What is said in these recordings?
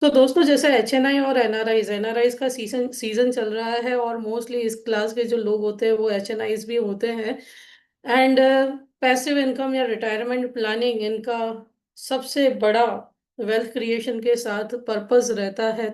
तो दोस्तों, जैसे HNI और एनआरआईज का सीजन सीजन चल रहा है और मोस्टली इस क्लास के जो लोग होते हैं वो HNIs भी होते हैं। एंड पैसिव इनकम या रिटायरमेंट प्लानिंग इनका सबसे बड़ा वेल्थ क्रिएशन के साथ पर्पस रहता है।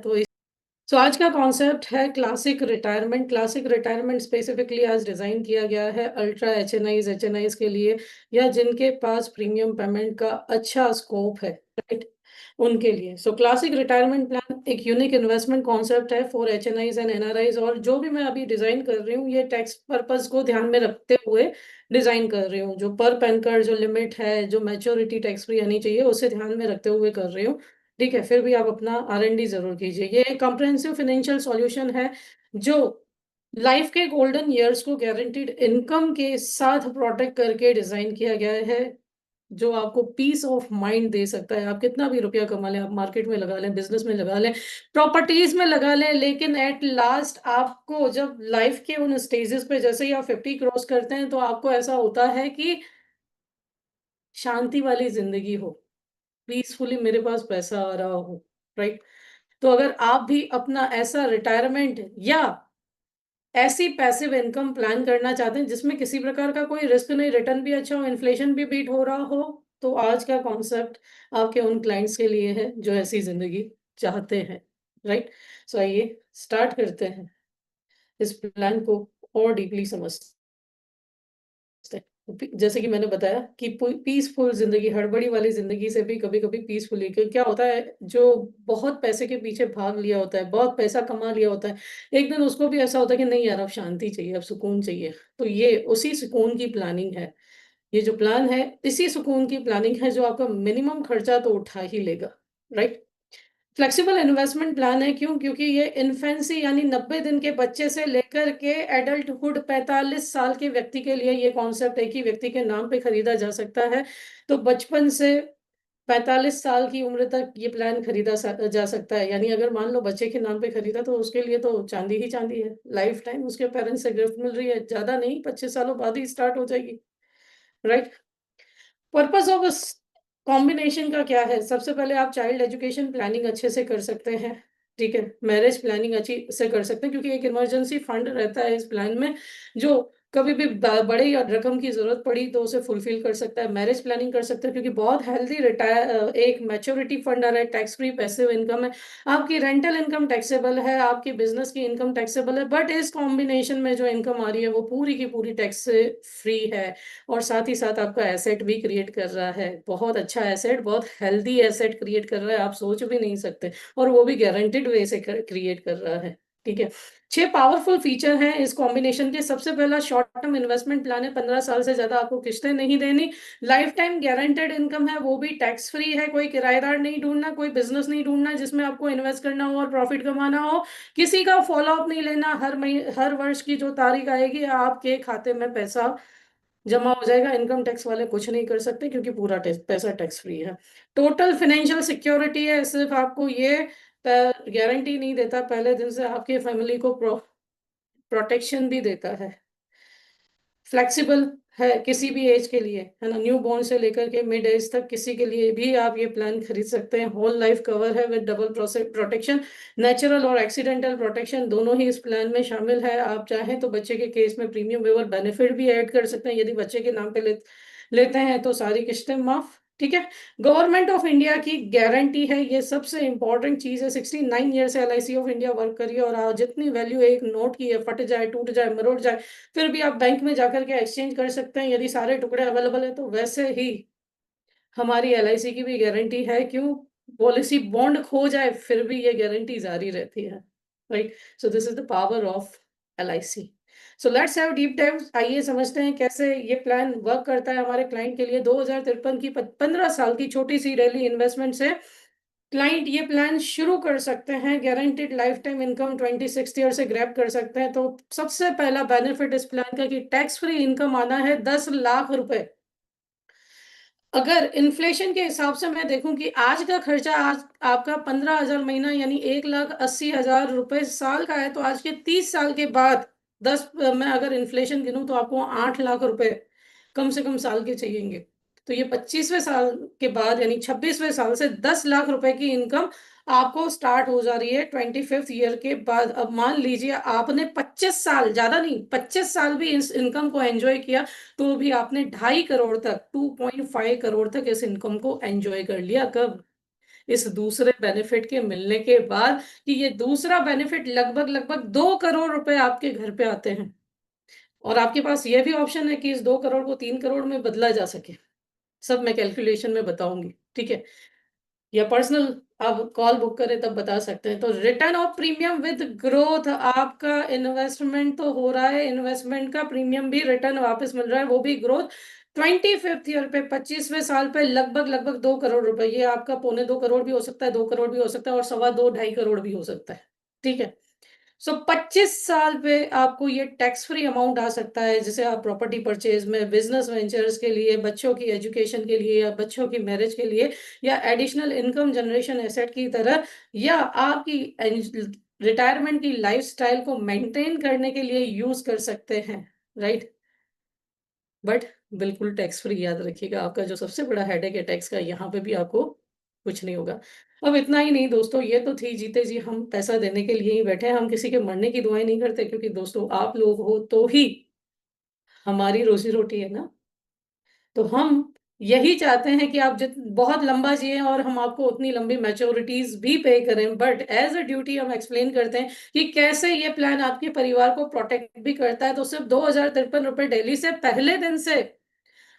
तो आज का कॉन्सेप्ट है classic retirement. Classic retirement specifically आज डिजाइन किया गया है अल्ट्रा एच एन आईज के लिए, या जिनके पास प्रीमियम पेमेंट का अच्छा स्कोप है, राइट, उनके लिए। सो क्लासिक रिटायरमेंट प्लान एक यूनिक इन्वेस्टमेंट कॉन्सेप्ट है फॉर HNIs एंड NRIs, और जो भी मैं अभी डिजाइन कर रही हूँ ये टैक्स पर्पस को ध्यान में रखते हुए डिजाइन कर रही हूँ। जो पर पैन कार्ड जो लिमिट है, जो मैच्योरिटी टैक्स फ्री आनी चाहिए, उसे ध्यान में रखते हुए कर रही हूँ। ठीक है, फिर भी आप अपना R&D जरूर कीजिए। ये एक कॉम्प्रिहेंसिव फाइनेंशियल सॉल्यूशन है जो लाइफ के गोल्डन ईयर्स को गारंटीड इनकम के साथ प्रोटेक्ट करके डिजाइन किया गया है, जो आपको पीस ऑफ माइंड दे सकता है। आप कितना भी रुपया कमा लें, आप मार्केट में लगा लें, बिजनेस में लगा लें, प्रॉपर्टीज में लगा लें, लेकिन एट लास्ट आपको जब लाइफ के उन स्टेजेस पे, जैसे ही आप 50 क्रॉस करते हैं, तो आपको ऐसा होता है कि शांति वाली जिंदगी हो, पीसफुली मेरे पास पैसा आ रहा हो, राइट। तो अगर आप भी अपना ऐसा रिटायरमेंट या ऐसी पैसिव इनकम प्लान करना चाहते हैं जिसमें किसी प्रकार का कोई रिस्क नहीं, रिटर्न भी अच्छा हो, इन्फ्लेशन भी बीट हो रहा हो, तो आज का कॉन्सेप्ट आपके उन क्लाइंट्स के लिए है जो ऐसी जिंदगी चाहते हैं, राइट। सो आइए स्टार्ट करते हैं इस प्लान को और डीपली समझते हैं। जैसे कि मैंने बताया कि पीसफुल जिंदगी, हड़बड़ी वाली जिंदगी से भी कभी कभी पीसफुली, क्या होता है, जो बहुत पैसे के पीछे भाग लिया होता है, बहुत पैसा कमा लिया होता है, एक दिन उसको भी ऐसा होता है कि नहीं यार, अब शांति चाहिए, अब सुकून चाहिए। तो ये उसी सुकून की प्लानिंग है। ये जो प्लान है, इसी सुकून की प्लानिंग है जो आपका मिनिमम खर्चा तो उठा ही लेगा, राइट। फ्लेक्सिबल इन्वेस्टमेंट प्लान है, क्यों? क्योंकि ये इन्फेंसी यानी 90 दिन के बच्चे से लेकर के एडल्टहुड 45 साल के व्यक्ति के लिए ये कॉन्सेप्ट एक ही व्यक्ति के नाम पे खरीदा जा सकता है। तो बचपन से 45 साल की उम्र तक ये प्लान जा सकता है। यानी अगर मान लो बच्चे के नाम पे खरीदा तो उसके लिए तो चांदी ही चांदी है, लाइफ टाइम उसके पेरेंट्स से गिफ्ट मिल रही है, ज्यादा नहीं, 25 सालों बाद ही स्टार्ट हो जाएगी, राइट। पर्पस ऑफ इस कॉम्बिनेशन का क्या है? सबसे पहले आप चाइल्ड एजुकेशन प्लानिंग अच्छे से कर सकते हैं, ठीक है। मैरिज प्लानिंग अच्छी से कर सकते हैं, क्योंकि एक इमरजेंसी फंड रहता है इस प्लान में, जो कभी भी बड़े या रकम की जरूरत पड़ी तो उसे फुलफिल कर सकता है। मैरिज प्लानिंग कर सकते हैं क्योंकि बहुत हेल्दी रिटायर एक मैच्योरिटी फंड आ रहा है, टैक्स फ्री पैसिव इनकम है, आपकी रेंटल इनकम टैक्सेबल है, आपकी बिजनेस की इनकम टैक्सेबल है, बट इस कॉम्बिनेशन में जो इनकम आ रही है वो पूरी की पूरी टैक्स से फ्री है। और साथ ही साथ आपका एसेट भी क्रिएट कर रहा है, बहुत अच्छा एसेट, बहुत हेल्दी एसेट क्रिएट कर रहा है, आप सोच भी नहीं सकते, और वो भी गारंटेड वे से क्रिएट कर रहा है, ठीक है। 6 पावरफुल फीचर हैं इस कॉम्बिनेशन के। सबसे पहला शॉर्ट टर्म इन्वेस्टमेंट प्लान है, 15 साल से ज्यादा आपको किस्तें नहीं देनी, लाइफ टाइम गारंटेड इनकम है, वो भी टैक्स फ्री है, कोई किराएदार नहीं ढूंढना, कोई बिजनेस नहीं ढूंढना जिसमें आपको इन्वेस्ट करना हो और प्रॉफिट कमाना हो, किसी का फॉलो अप नहीं लेना, हर महीने हर वर्ष की जो तारीख आएगी आपके खाते में पैसा जमा हो जाएगा। इनकम टैक्स वाले कुछ नहीं कर सकते क्योंकि पूरा पैसा टैक्स फ्री है। टोटल फाइनेंशियल सिक्योरिटी है, सिर्फ आपको ये गारंटी नहीं देता, पहले दिन से आपकी फैमिली को प्रोटेक्शन भी देता है। फ्लेक्सिबल है किसी भी एज के लिए, है ना, न्यू बॉर्न से लेकर के मिड एज तक किसी के लिए भी आप ये प्लान खरीद सकते हैं। होल लाइफ कवर है विद डबल प्रोटेक्शन, नेचुरल और एक्सीडेंटल प्रोटेक्शन दोनों ही इस प्लान में शामिल है। आप चाहें तो बच्चे के केस में प्रीमियम वेवर बेनिफिट भी ऐड कर सकते हैं, यदि बच्चे के नाम पे लेते हैं तो सारी किस्तें माफ, ठीक है। गवर्नमेंट ऑफ इंडिया की गारंटी है, ये सबसे इंपॉर्टेंट चीज है। 69 ईयर से LIC ऑफ इंडिया वर्क करिए, और जितनी वैल्यू एक नोट की है, फट जाए, टूट जाए, मरोड़ जाए, फिर भी आप बैंक में जाकर के एक्सचेंज कर सकते हैं यदि सारे टुकड़े अवेलेबल है। तो वैसे ही हमारी LIC की भी गारंटी है, क्यों? पॉलिसी बॉन्ड खो जाए फिर भी ये गारंटी जारी रहती है, right. So this is the power of LIC। So let's have deep dive. आइए समझते हैं कैसे ये प्लान वर्क करता है हमारे क्लाइंट के लिए। 2053 की 15 साल की छोटी सी डेली इन्वेस्टमेंट से क्लाइंट ये प्लान शुरू कर सकते हैं। Guaranteed life time income 26 year से ग्रैब कर सकते हैं। तो सबसे पहला बेनिफिट इस प्लान का कि टैक्स फ्री इनकम आना है 10 लाख रुपए। अगर इन्फ्लेशन के हिसाब से मैं देखूं कि आज का खर्चा, आज आपका 15,000 महीना यानी 1,80,000 रुपए साल का है, तो आज के 30 साल के बाद मैं अगर इन्फ्लेशन गिनूं तो आपको 8 लाख रुपए कम से कम साल के चाहिएंगे। तो ये 25वें साल के बाद यानी 26वें साल से 10 लाख रुपए की इनकम आपको स्टार्ट हो जा रही है 25th ईयर के बाद। अब मान लीजिए आपने 25 साल, ज्यादा नहीं, 25 साल भी इस इनकम को एंजॉय किया, तो भी आपने 2.5 करोड़ तक, 2.5 करोड़ तक इस इनकम को एंजॉय कर लिया। कब? इस दूसरे बेनिफिट के मिलने के बाद, कि ये दूसरा बेनिफिट लगभग लगभग 2 करोड़ रुपए आपके घर पे आते हैं। और आपके पास ये भी ऑप्शन है कि इस 2 करोड़ को 3 करोड़ में बदला जा सके। सब मैं कैलकुलेशन में बताऊंगी, ठीक है? या पर्सनल आप कॉल बुक करें तब बता सकते हैं। तो return of premium with growth, आपका इन्वेस्टमेंट तो हो रहा है, इन्वेस्टमेंट का प्रीमियम भी रिटर्न वापस मिल रहा है, वो भी ग्रोथ। 25th ईयर पे, 25वें साल पे लगभग लगभग 2 करोड़ रुपए, ये आपका 2.25 करोड़ भी हो सकता है, 2 करोड़ भी हो सकता है, और 2.25 2.5 करोड़ भी हो सकता है, ठीक है? सो 25 साल पे आपको ये टैक्स फ्री अमाउंट आ सकता है, जिसे आप प्रॉपर्टी परचेज में, बिजनेस वेंचर्स के लिए, बच्चों की एजुकेशन के लिए, या बच्चों की मैरिज के लिए, या एडिशनल इनकम जनरेशन एसेट की तरह, या आपकी रिटायरमेंट की लाइफस्टाइल को मेंटेन करने के लिए यूज कर सकते हैं, राइट? बट बिल्कुल टैक्स फ्री, याद रखिएगा। आपका जो सबसे बड़ा हेडेक है टैक्स का, यहाँ पे भी आपको कुछ नहीं होगा। अब इतना ही नहीं दोस्तों, ये तो थी जीते जी हम पैसा देने के लिए ही बैठे हैं, हम किसी के मरने की दुआएं नहीं करते, क्योंकि दोस्तों आप लोग हो तो ही हमारी रोजी रोटी है ना। तो हम यही चाहते हैं कि आप जित बहुत लंबा जिए, और हम आपको उतनी लंबी मैच्योरिटीज भी पे करें, बट एज अ ड्यूटी हम एक्सप्लेन करते हैं कि कैसे ये प्लान आपके परिवार को प्रोटेक्ट भी करता है। तो सिर्फ 2053 रुपए डेली से पहले दिन से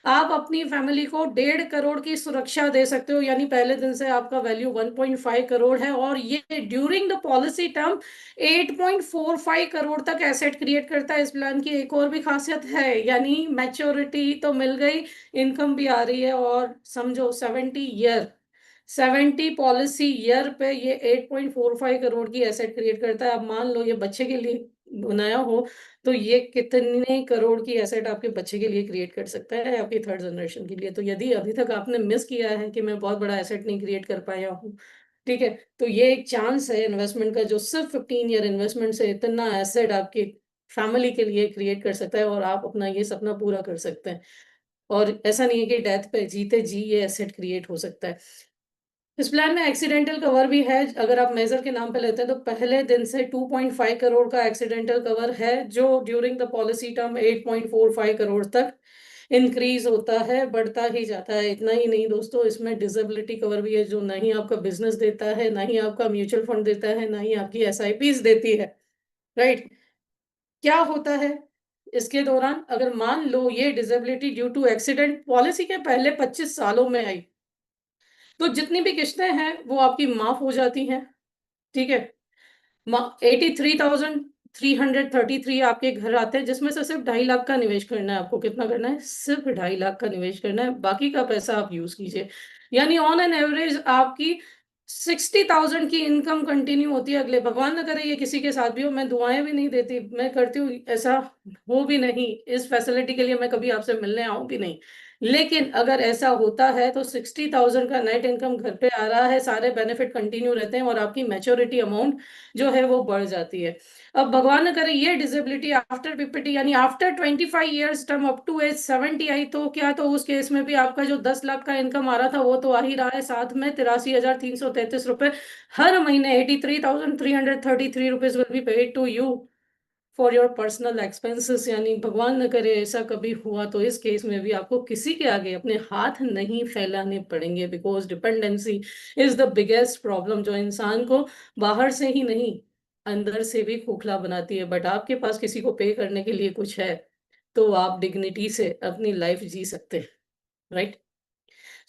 आप अपनी फैमिली को 1.5 करोड़ की सुरक्षा दे सकते हो, यानी पहले दिन से आपका वैल्यू 1.5 करोड़ है, और ये during the policy term 8.45 crore तक एसेट क्रिएट करता है। इस प्लान की एक और भी खासियत है, यानी मैच्योरिटी तो मिल गई, इनकम भी आ रही है, और समझो 70 पॉलिसी ईयर पे ये 8.45 करोड़ की एसेट क्रिएट करता है। अब मान लो ये बच्चे के लिए बनाया हो, तो ये कितने करोड़ की एसेट आपके बच्चे के लिए क्रिएट कर सकता है, आपकी थर्ड जनरेशन के लिए। तो यदि अभी तक आपने मिस किया है कि मैं बहुत बड़ा एसेट नहीं क्रिएट कर पाया हूँ, ठीक है, तो ये एक चांस है इन्वेस्टमेंट का, जो सिर्फ 15 ईयर इन्वेस्टमेंट से इतना एसेट आपकी फैमिली के लिए क्रिएट कर सकता है, और आप अपना ये सपना पूरा कर सकते हैं। और ऐसा नहीं है कि डेथ पे जीते जी ये एसेट क्रिएट हो सकता है। इस प्लान में एक्सीडेंटल कवर भी है। अगर आप मेजर के नाम पे लेते हैं तो पहले दिन से 2.5 करोड़ का एक्सीडेंटल कवर है, जो during the policy term 8.45 crore तक इंक्रीज होता है, बढ़ता ही जाता है। इतना ही नहीं दोस्तों, इसमें डिसेबिलिटी कवर भी है, जो ना ही आपका बिजनेस देता है, ना ही आपका म्यूचुअल फंड देता है, ना ही आपकी एसआईपीज देती है, राइट? क्या होता है इसके दौरान, अगर मान लो ये disability due to accident policy के पहले 25 सालों में आई, तो जितनी भी किस्तें हैं वो आपकी माफ हो जाती हैं, ठीक है? 83,333 आपके घर आते हैं, जिसमें से सिर्फ 2.5 लाख का निवेश करना है आपको। कितना करना है? सिर्फ 2.5 लाख का निवेश करना है, बाकी का पैसा आप यूज कीजिए। यानी ऑन एन एवरेज आपकी 60,000 की इनकम कंटिन्यू होती है। अगले, भगवान न करे ये किसी के साथ भी हो, मैं दुआएं भी नहीं देती, मैं करती हूँ ऐसा हो भी नहीं, इस फैसिलिटी के लिए मैं कभी आपसे मिलने आऊं भी नहीं, लेकिन अगर ऐसा होता है तो 60,000 का नेट इनकम घर पे आ रहा है, सारे बेनिफिट कंटिन्यू रहते हैं, और आपकी मैच्योरिटी अमाउंट जो है वो बढ़ जाती है। अब भगवान न करे ये डिसेबिलिटी आफ्टर पीपीटी, यानी after 25 years term up to age 70 आई, तो क्या, तो उस केस में भी आपका जो 10 लाख का इनकम आ रहा था वो तो आ ही रहा है, साथ में 83,333 रुपए हर महीने, 83,333 rupees will be paid to you for your personal expenses. यानी भगवान न करे ऐसा कभी हुआ, तो इस केस में भी आपको किसी के आगे अपने हाथ नहीं फैलाने पड़ेंगे, because dependency is the biggest problem, जो इंसान को बाहर से ही नहीं, अंदर से भी खोखला बनाती है। बट आपके पास किसी को पे करने के लिए कुछ है, तो आप डिग्निटी से अपनी लाइफ जी सकते हैं, राइट?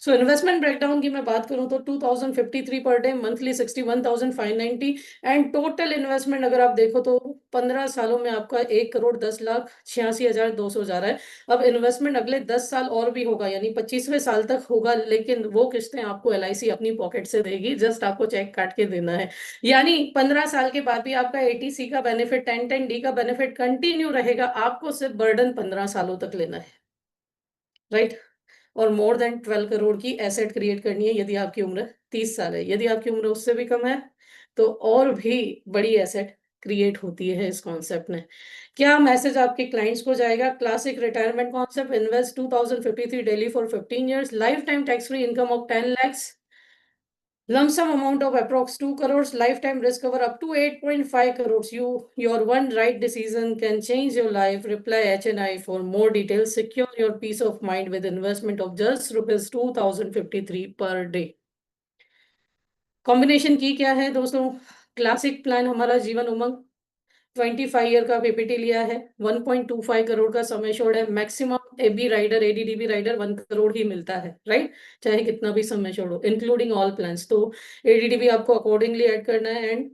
सो इन्वेस्टमेंट ब्रेकडाउन की मैं बात करूं तो 2053 per day, monthly 61,590, and total investment अगर आप देखो तो 15 सालों में आपका 1,10,86,200 जा रहा है। अब इन्वेस्टमेंट अगले 10 साल और भी होगा, यानी 25वें साल तक होगा, लेकिन वो किस्तें आपको एलआईसी अपनी पॉकेट से देगी, जस्ट आपको चेक काट के देना है। यानी 15 साल के बाद भी आपका एटीसी का बेनिफिट, 1010D का बेनिफिट कंटिन्यू रहेगा, आपको सिर्फ बर्डन 15 सालों तक लेना है, राइट? और मोर देन 12 करोड़ की एसेट क्रिएट करनी है, यदि आपकी उम्र 30 साल है। यदि आपकी उम्र उससे भी कम है, तो और भी बड़ी एसेट क्रिएट होती है इस कॉन्सेप्ट में। क्या मैसेज आपके क्लाइंट्स को जाएगा? Classic retirement concept, invest 2053 daily for 15 years, life time tax free income of 10 lakhs, Lump sum amount of approx 2 crores, lifetime risk cover up to 8.5 crores. Your one right decision can change your life. Reply HNI for more details. Secure your peace of mind with investment of just rupees 2053 per day. Combination की क्या है दोस्तों? Classic plan हमारा Jeevan Umang 25 year का PPT लिया है, 1.25 करोड़ का sum assured है, maximum AB rider ADDB rider 1 crore ही मिलता है, राइट? चाहे कितना भी सम एश्योर्ड हो, इंक्लूडिंग ऑल प्लान्स। तो एडीडीबी आपको अकॉर्डिंगली ऐड करना है, एंड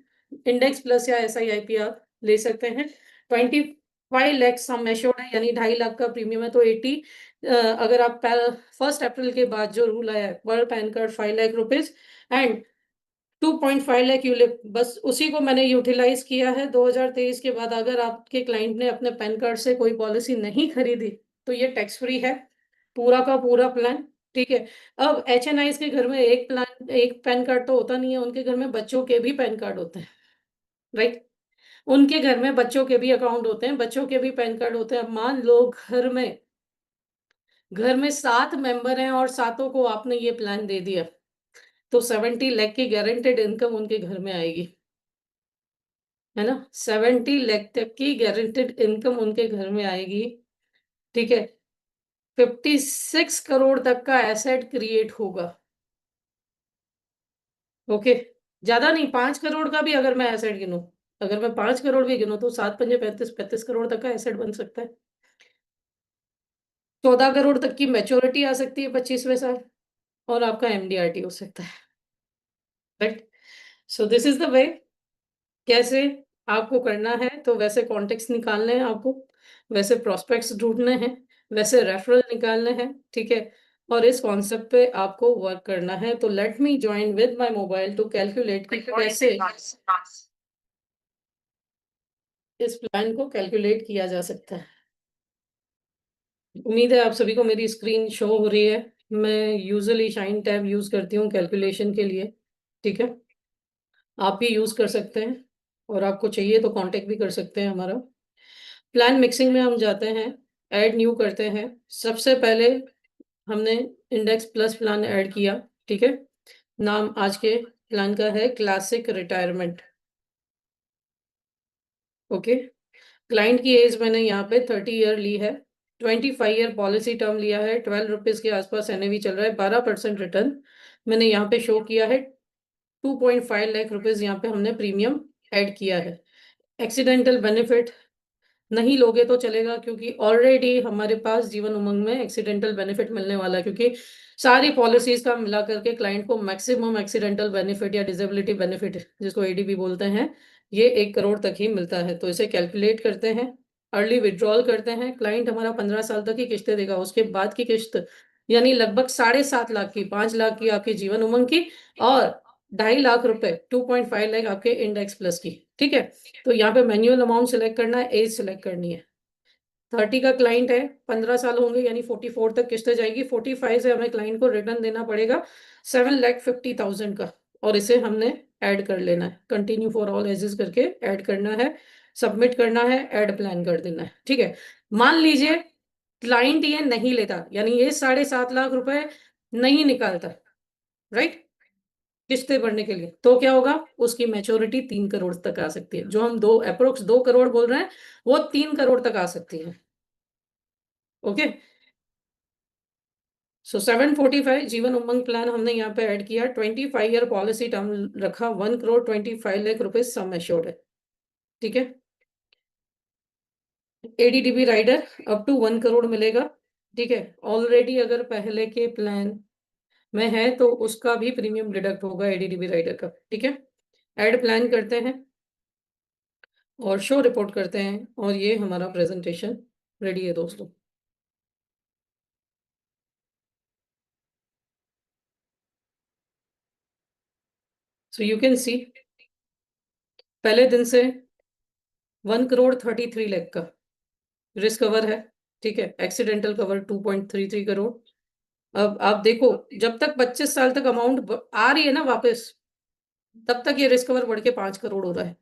इंडेक्स प्लस या एसआईआईपी आप ले सकते हैं। 25 लाख सम एश्योर्ड है, यानी 2.5 लाख का प्रीमियम है, तो 80 अगर आप 1 अप्रैल के बाद जो रूल आया है, पर pan card 5 lakh rupees and 2.5 lakh ULIP, बस उसी को मैंने यूटिलाइज किया है। 2023 के बाद अगर आपके क्लाइंट ने अपने पैन कार्ड से कोई पॉलिसी नहीं खरीदी तो ये टैक्स फ्री है, पूरा का पूरा प्लान, ठीक है। अब एचएनआईज के घर में एक प्लान एक पैन कार्ड तो होता नहीं है, उनके घर में बच्चों के भी पैन कार्ड होते हैं, राइट? उनके घर में बच्चों के भी अकाउंट होते हैं, बच्चों के भी पैन कार्ड होते हैं। अब मान लो घर में 7 मेंबर हैं और सातों को आपने ये प्लान दे दिया, तो 70 लाख की गारंटेड इनकम उनके घर में आएगी, है ना? 70 लाख तक की गारंटेड इनकम उनके घर में आएगी, ठीक है। 56 करोड़ तक का एसेट क्रिएट होगा, ओके। ज्यादा नहीं, 5 करोड़ का भी अगर मैं एसेट गिनूं, अगर मैं 5 करोड़ भी गिनूं तो 7 पंजे 35 करोड़ तक का एसेट बन सकता है। 14 करोड़ तक की मैच्योरिटी आ सकती है 25वें साल, और आपका एमडीआरटी हो सकता है, right? So this is the way कैसे आपको करना है। तो वैसे कॉन्टेक्स्ट निकालने हैं आपको, वैसे प्रोस्पेक्ट्स ढूँढने हैं, वैसे रेफरल निकालने हैं, ठीक है? और इस कॉन्सेप्ट पे आपको वर्क करना है। तो let me join with my mobile to calculate कि कैसे इस प्लान को कैलकुलेट किया जा सकता है। उम्मीद है आप सभी को मेरी स्क्रीन शो हो रही है। मैं यूजुअली शाइन टैब यूज़ करती हूँ कैलकुलेशन के लिए, ठीक है? आप भी यूज़ कर सकते हैं, और आपको चाहिए तो कॉन्टैक्ट भी कर सकते हैं हमारा। प्लान मिक्सिंग में हम जाते हैं, ऐड न्यू करते हैं। सबसे पहले हमने इंडेक्स प्लस प्लान ऐड किया, ठीक है? नाम आज के प्लान का है क्लासिक रिटायरमेंट, ओके। क्लाइंट की एज मैंने यहाँ पे 30 ईयर ली है, 25 ईयर पॉलिसी टर्म लिया है, 12 रुपीज़ के आसपास एनएवी चल रहा है, 12% रिटर्न मैंने यहाँ पे शो किया है। 2.5 लाख रुपीज़ यहाँ पे हमने प्रीमियम ऐड किया है। एक्सीडेंटल बेनिफिट नहीं लोगे तो चलेगा, क्योंकि ऑलरेडी हमारे पास जीवन उमंग में एक्सीडेंटल बेनिफिट मिलने वाला है, क्योंकि सारी पॉलिसीज का मिला करके क्लाइंट को मैक्सिमम एक्सीडेंटल बेनिफिट या डिसेबिलिटी बेनिफिट, जिसको एडीबी बोलते हैं, ये 1 करोड़ तक ही मिलता है। तो इसे कैलकुलेट करते हैं, अर्ली विड्रॉल करते हैं। क्लाइंट हमारा 15 साल तक की किस्तें देगा, उसके बाद की किस्त यानी लगभग 7.5 लाख की, 5 लाख की आपकी जीवन उमंग की, और 2.5 लाख रुपए 2.5 लाख आपके इंडेक्स प्लस की, ठीक है। तो यहाँ पे मैन्युअल अमाउंट सिलेक्ट करना है, एज सिलेक्ट करनी है। 30 का क्लाइंट है, 15 साल होंगे यानी 44 तक किस्त जाएगी। 45 से हमें क्लाइंट को रिटर्न देना पड़ेगा 7,50,000 का, और इसे हमने ऐड कर लेना है। कंटिन्यू फॉर ऑल एजेस करके ऐड करना है, सबमिट करना है, ऐड प्लान कर देना है, ठीक है। मान लीजिए क्लाइंट ये नहीं लेता, यानी ये 7.5 लाख रुपए नहीं निकालता, राइट, किस्तें भरने के लिए, तो क्या होगा? उसकी मैच्योरिटी 3 करोड़ तक आ सकती है। जो हम दो अप्रोक्स 2 करोड़ बोल रहे हैं, वो 3 करोड़ तक आ सकती है, ओके। सो 745 जीवन उमंग प्लान हमने यहाँ पे ऐड किया। 25 ईयर पॉलिसी टर्म रखा, 1 करोड़ 25 लाख रुपए सम एश्योर्ड है, ठीक है। एडीडीबी राइडर अप टू 1 करोड़ मिलेगा, ठीक है। ऑलरेडी अगर पहले के प्लान में है तो उसका भी प्रीमियम डिडक्ट होगा एडीडीबी राइडर का, ठीक है। ऐड प्लान करते हैं और शो रिपोर्ट करते हैं, और ये हमारा प्रेजेंटेशन रेडी है दोस्तों। सो यू कैन सी पहले दिन से 1 करोड़ 33 लाख का रिस्क कवर है, ठीक है। Accidental cover 2.33 crore. अब आप देखो, जब तक 25 साल तक अमाउंट आ रही है ना वापस, तब तक ये रिस्क कवर बढ़ के 5 करोड़ हो रहा है।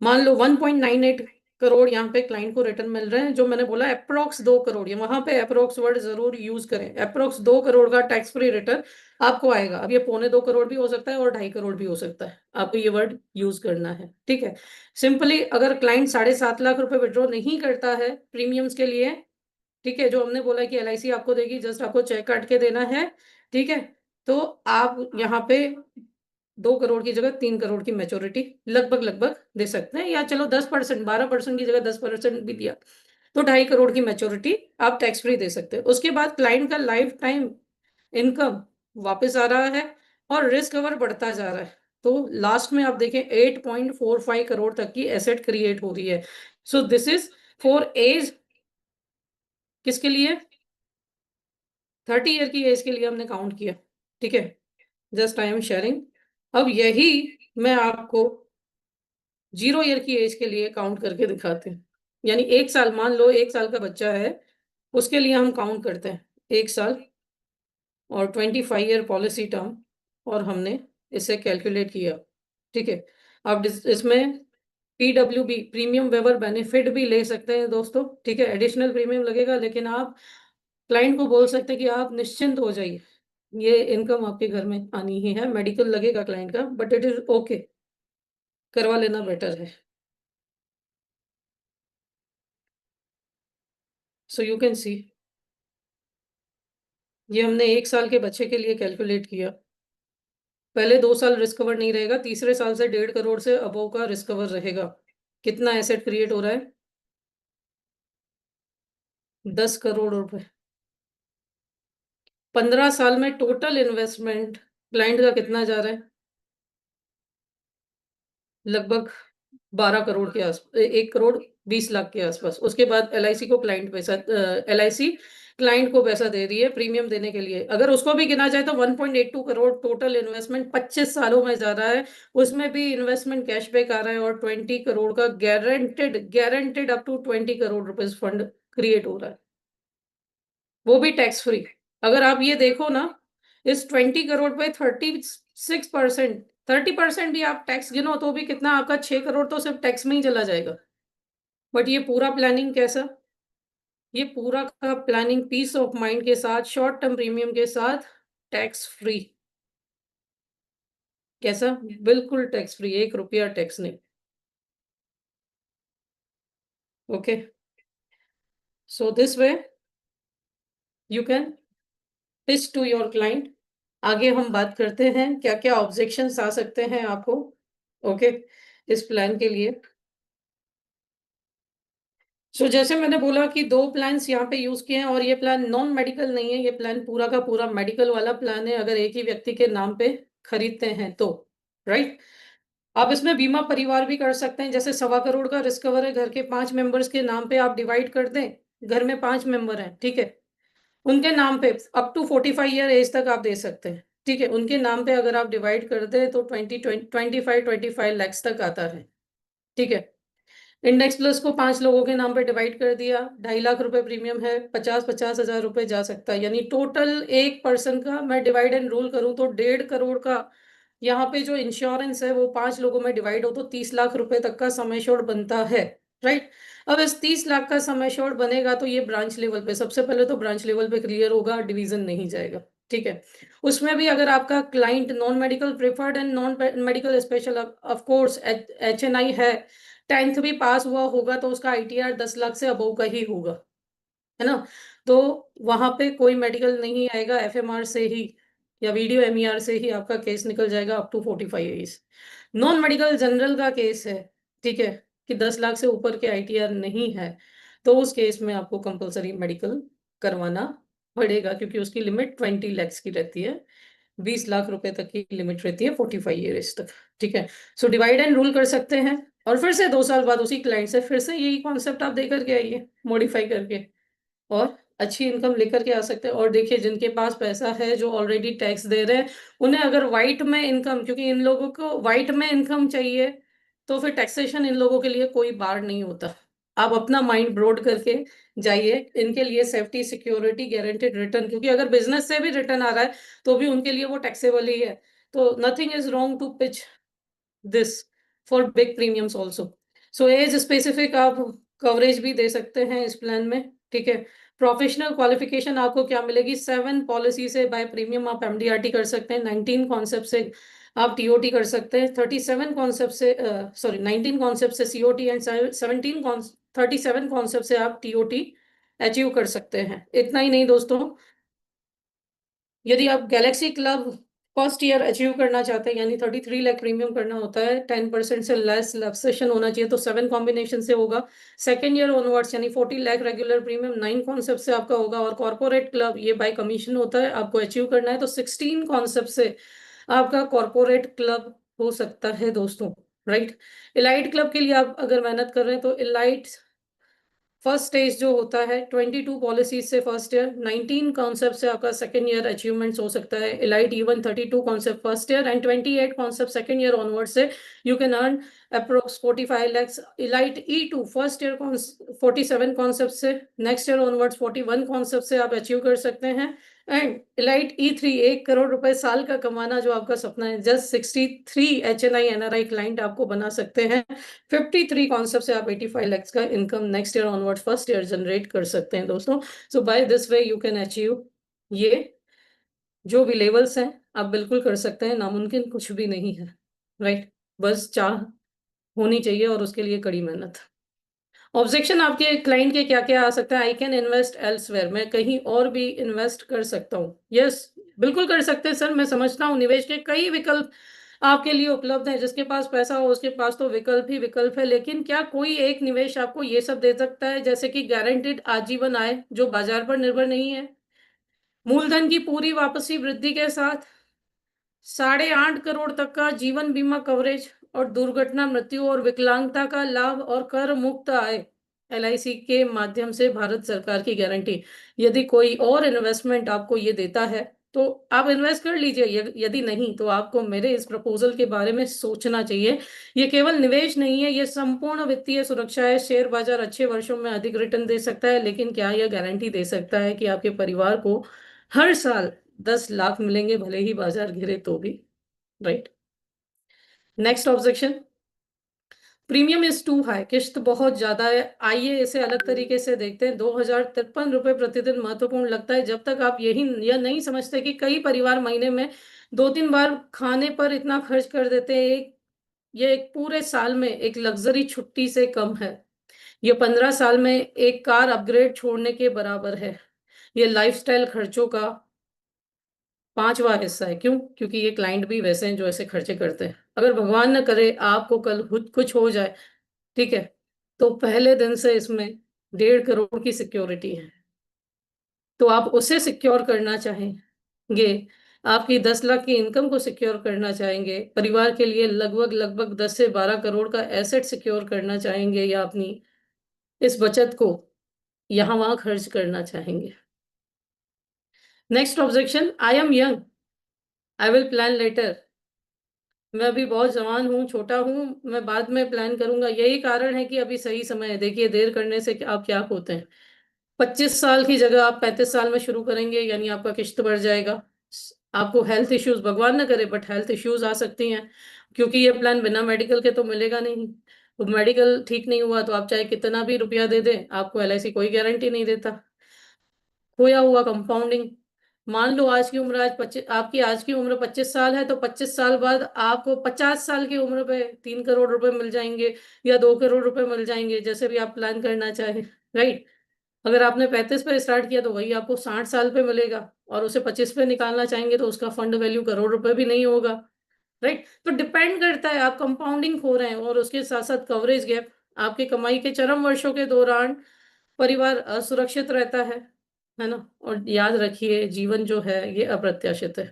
मान लो 1.98 करोड़ यहाँ पे क्लाइंट को रिटर्न मिल रहे हैं, जो मैंने बोला अप्रोक्स 2 करोड़, ये वहां पे अप्रोक्स वर्ड जरूर यूज करें, अप्रोक्स 2 करोड़ का टैक्स फ्री रिटर्न आपको आएगा। अब ये 1.25 करोड़ भी हो सकता है और 2.5 करोड़ भी हो सकता है, आपको ये वर्ड यूज करना है, ठीक है। सिंपली अगर क्लाइंट 7.5 लाख रुपए विड्रॉ नहीं करता है प्रीमियम्स के लिए, ठीक है, जो हमने बोला कि LIC आपको देगी, जस्ट आपको चेक काट के देना है, ठीक है, तो आप यहाँ पे 2 करोड़ की जगह 3 करोड़ की मेच्योरिटी लगभग लगभग दे सकते हैं, या चलो 10%, 12% की जगह 10% भी दिया तो 2.5 करोड़ की मेच्योरिटी आप टैक्स फ्री दे सकते हैं। उसके बाद क्लाइंट का लाइफ टाइम इनकम वापस आ रहा है और रिस्क कवर बढ़ता जा रहा है, तो लास्ट में आप देखें 8.45 करोड़ तक की एसेट क्रिएट हो रही है। So this is for age, किसके लिए? 30 ईयर की एज के लिए हमने काउंट किया, ठीक है, जस्ट आई एम शेयरिंग। अब यही मैं आपको 0 ईयर की एज के लिए काउंट करके दिखाते हैं, यानी 1 साल, मान लो 1 साल का बच्चा है, उसके लिए हम काउंट करते हैं 1 साल और 25 ईयर पॉलिसी टर्म, और हमने इसे कैलकुलेट किया, ठीक है। आप इसमें PWB, प्रीमियम वेवर बेनिफिट भी ले सकते हैं दोस्तों, ठीक है, एडिशनल प्रीमियम लगेगा, लेकिन आप क्लाइंट को बोल सकते हैं कि आप निश्चिंत हो जाइए, ये इनकम आपके घर में आनी ही है। मेडिकल लगेगा क्लाइंट का, बट इट इज ओके, करवा लेना बेटर है। सो यू कैन सी, ये हमने 1 साल के बच्चे के लिए कैलकुलेट किया। पहले 2 साल रिस्क कवर नहीं रहेगा, तीसरे साल से 1.5 करोड़ से अबव का रिस्क कवर रहेगा। कितना एसेट क्रिएट हो रहा है? 10 करोड़ रुपए। 15 साल में टोटल इन्वेस्टमेंट क्लाइंट का कितना जा रहा है? लगभग 12 करोड़ के आस 1 करोड़ 20 लाख के आसपास। उसके बाद LIC को क्लाइंट पैसा, LIC क्लाइंट को पैसा दे रही है प्रीमियम देने के लिए। अगर उसको भी गिना जाए तो 1.82 करोड़ टोटल इन्वेस्टमेंट 25 सालों में जा रहा है। उसमें भी इन्वेस्टमेंट कैशबैक आ रहा है और 20 करोड़ का guaranteed guaranteed up to 20 crore rupees fund create हो रहा है, वो भी टैक्स फ्री। अगर आप ये देखो ना, इस 20 करोड़ पे 36%, 30% भी आप टैक्स गिनो तो भी कितना, आपका 6 करोड़ तो सिर्फ टैक्स में ही चला जाएगा। बट ये पूरा प्लानिंग कैसा? ये पूरा का प्लानिंग पीस ऑफ माइंड के साथ, शॉर्ट टर्म प्रीमियम के साथ, टैक्स फ्री। कैसा? बिल्कुल टैक्स फ्री, 1 रुपया टैक्स नहीं। Okay, so this way you can pitch to your client. आगे हम बात करते हैं क्या क्या ऑब्जेक्शंस आ सकते हैं आपको, ओके, इस प्लान के लिए। सो जैसे मैंने बोला कि 2 प्लान्स यहाँ पे यूज किए हैं, और ये प्लान नॉन मेडिकल नहीं है, ये प्लान पूरा का पूरा मेडिकल वाला प्लान है, अगर एक ही व्यक्ति के नाम पे खरीदते हैं तो, राइट। आप इसमें बीमा परिवार भी कर सकते हैं, जैसे 1.25 करोड़ का रिस्क कवर है, घर के 5 मेंबर्स के नाम पे आप डिवाइड कर दें। घर में 5 मेंबर हैं, ठीक है, उनके नाम पे अप टू 45 ईयर एज तक आप दे सकते हैं, ठीक है, उनके नाम पे अगर आप डिवाइड कर दें तो 25 लाख तक आता है, ठीक है। इंडेक्स प्लस को 5 लोगों के नाम पे डिवाइड कर दिया, 2.5 लाख रुपए प्रीमियम है, 50-50 हजार रुपए जा सकता है, यानी टोटल एक पर्सन का मैं डिवाइड एंड रूल करूं तो 1.5 करोड़ का यहाँ पे जो इंश्योरेंस है वो 5 लोगों में डिवाइड हो तो 30 लाख रुपए तक का सम एश्योर्ड बनता है, राइट। अब इस 30 लाख का सम एश्योर्ड बनेगा तो ये ब्रांच लेवल पे, सबसे पहले तो ब्रांच लेवल पे क्लियर होगा, डिवीजन नहीं जाएगा, ठीक है। उसमें भी अगर आपका client non medical preferred and non medical special, of course HNI है, 10th भी पास हुआ होगा तो उसका ITR 10 लाख से अबव का ही होगा, है ना। तो वहां पे कोई मेडिकल नहीं आएगा, FMR से ही या वीडियो MER से ही आपका केस निकल जाएगा up to 45 age. Non medical general का केस है, ठीक है, कि 10 लाख से ऊपर के ITR नहीं है, तो उस केस में आपको कंपलसरी मेडिकल करवाना पड़ेगा, क्योंकि उसकी लिमिट 20 lakhs की रहती है, 20 लाख रुपए तक की लिमिट रहती है 45 ईयर्स तक, ठीक है। सो डिवाइड एंड रूल कर सकते हैं, और फिर से 2 साल बाद उसी क्लाइंट से फिर से यही कॉन्सेप्ट आप देकर के आइए मॉडिफाई करके, और अच्छी इनकम लेकर के आ सकते हैं। और देखिए जिनके पास पैसा है, जो ऑलरेडी टैक्स दे रहे हैं, उन्हें अगर वाइट में इनकम, क्योंकि इन लोगों को वाइट में इनकम चाहिए, तो फिर टैक्सेशन इन लोगों के लिए कोई बार नहीं होता। आप अपना माइंड ब्रॉड करके जाइए, इनके लिए सेफ्टी सिक्योरिटी गारंटेड रिटर्न, क्योंकि अगर बिजनेस से भी रिटर्न आ रहा है तो भी उनके लिए वो टैक्सेबल ही है। तो nothing is wrong to pitch this for big premiums also. So age specific आप कवरेज भी दे सकते हैं इस प्लान में, ठीक है। प्रोफेशनल क्वालिफिकेशन आपको क्या मिलेगी, 7 पॉलिसी से बाय प्रीमियम आप एमडीआरटी कर सकते हैं, 19 कॉन्सेप्ट से आप टीओटी कर सकते हैं, 37 कॉन्सेप्ट से, सॉरी 19 कॉन्सेप्ट से सीओटी, एंड 37 कॉन्सेप्ट से आप टीओटी अचीव कर सकते हैं। इतना ही नहीं दोस्तों, यदि आप Galaxy club first year achieve करना चाहते हैं, यानी 33 लाख प्रीमियम करना होता है, 10% से लेस लक्सेशन होना चाहिए, तो 7 कॉम्बिनेशन से होगा। सेकेंड ईयर ऑनवर्ड्स यानी 40 लाख रेगुलर प्रीमियम 9 कॉन्सेप्ट से आपका होगा, और कॉर्पोरेट क्लब ये बाय कमीशन होता है, आपको अचीव करना है तो 16 कॉन्सेप्ट से आपका कॉर्पोरेट क्लब हो सकता है दोस्तों, राइट। इलाइट क्लब के लिए आप अगर मेहनत कर रहे हैं तो इलाइट फर्स्ट स्टेज जो होता है 22 पॉलिसीज से फर्स्ट ईयर, 19 कॉन्सेप्ट से आपका सेकेंड ईयर अचीवमेंट्स हो सकता है। Elite even 32 concept first year end 28 concept second year onward से you can earn approx 45 lakhs। Elite E2 first year 47 concept से, नेक्स्ट ईयर ऑनवर्ड्स 41 कॉन्सेप्ट से आप अचीव कर सकते हैं। एंड इलाइट E3 1 करोड़ रुपए साल का कमाना जो आपका सपना है, जस्ट 63 HNI NRI क्लाइंट आपको बना सकते हैं। 53 कॉन्सेप्ट से आप 85 lakhs का income next year onward first year generate कर सकते हैं दोस्तों। So by this way you can achieve ये जो भी लेवल्स हैं, आप बिल्कुल कर सकते हैं, नामुमकिन कुछ भी नहीं है, राइट। बस चाह होनी चाहिए और उसके लिए कड़ी मेहनत। ऑब्जेक्शन आपके क्लाइंट के क्या क्या आ सकता है, आई कैन इन्वेस्ट एल्सवेयर, मैं कहीं और भी इन्वेस्ट कर सकता हूँ। यस, बिल्कुल कर सकते हैं सर, मैं समझता हूँ निवेश के कई विकल्प आपके लिए उपलब्ध है, जिसके पास पैसा हो उसके पास तो विकल्प ही विकल्प है, लेकिन क्या कोई एक निवेश आपको ये सब दे सकता है, जैसे कि गारंटीड आजीवन आय जो बाजार पर निर्भर नहीं है, मूलधन की पूरी वापसी वृद्धि के साथ, 8.5 करोड़ तक का जीवन बीमा कवरेज, और दुर्घटना मृत्यु और विकलांगता का लाभ, और कर मुक्त आय LIC के माध्यम से भारत सरकार की गारंटी। यदि कोई और इन्वेस्टमेंट आपको ये देता है तो आप इन्वेस्ट कर लीजिए, यदि नहीं तो आपको मेरे इस प्रपोजल के बारे में सोचना चाहिए। ये केवल निवेश नहीं है, ये संपूर्ण वित्तीय सुरक्षा है। शेयर बाजार अच्छे वर्षों में अधिक रिटर्न दे सकता है, लेकिन क्या यह गारंटी दे सकता है कि आपके परिवार को हर साल 10 लाख मिलेंगे, भले ही बाजार गिरे तो भी, right. Next objection, premium is too high, किश्त बहुत ज्यादा है। आइए इसे अलग तरीके से देखते हैं। 2053 रुपए प्रतिदिन महत्वपूर्ण लगता है जब तक आप यह नहीं समझते कि कई परिवार महीने में 2-3 बार खाने पर इतना खर्च कर देते हैं। ये एक पूरे साल में एक लग्जरी छुट्टी से कम है। ये 15 साल में एक कार अपग्रेड छोड़ने के बराबर है। ये लाइफस्टाइल खर्चों का 5वां हिस्सा है। क्यों? क्योंकि ये क्लाइंट भी वैसे हैं जो ऐसे खर्चे करते हैं। अगर भगवान न करे आपको कल खुद कुछ हो जाए, ठीक है, तो पहले दिन से इसमें 1.5 करोड़ की सिक्योरिटी है, तो आप उसे सिक्योर करना चाहेंगे, आपकी 10 लाख की इनकम को सिक्योर करना चाहेंगे, परिवार के लिए लगभग लगभग 10 से 12 करोड़ का एसेट सिक्योर करना चाहेंगे, या अपनी इस बचत को यहाँ वहां खर्च करना चाहेंगे। Next objection, I am young, I will plan later, मैं अभी बहुत जवान हूँ, छोटा हूँ, मैं बाद में प्लान करूंगा। यही कारण है कि अभी सही समय है। देखिए, देर करने से आप क्या होते हैं, 25 साल की जगह आप 35 साल में शुरू करेंगे, यानी आपका किश्त बढ़ जाएगा। आपको हेल्थ इश्यूज, भगवान ना करे, बट हेल्थ इश्यूज आ सकती हैं, क्योंकि ये प्लान बिना मेडिकल के तो मिलेगा नहीं। तो मेडिकल ठीक नहीं हुआ तो आप चाहे कितना भी रुपया दे दें, आपको LIC कोई गारंटी नहीं देता। खोया हुआ कंपाउंडिंग, मान लो आज की उम्र, आज 25, आपकी आज की उम्र 25 साल है, तो 25 साल बाद आपको 50 साल की उम्र पे 3 करोड़ रुपए मिल जाएंगे, या 2 करोड़ रुपए मिल जाएंगे, जैसे भी आप प्लान करना चाहें, राइट। अगर आपने 35 पे स्टार्ट किया तो वही आपको 60 साल पे मिलेगा, और उसे 25 पे निकालना चाहेंगे तो उसका फंड वैल्यू करोड़ रुपए भी नहीं होगा, राइट। तो डिपेंड करता है, आप कंपाउंडिंग खो रहे हैं, और उसके साथ साथ कवरेज गैप। आपकी कमाई के चरम वर्षों के दौरान परिवार असुरक्षित रहता है ना। और याद रखिए, जीवन जो है ये अप्रत्याशित है,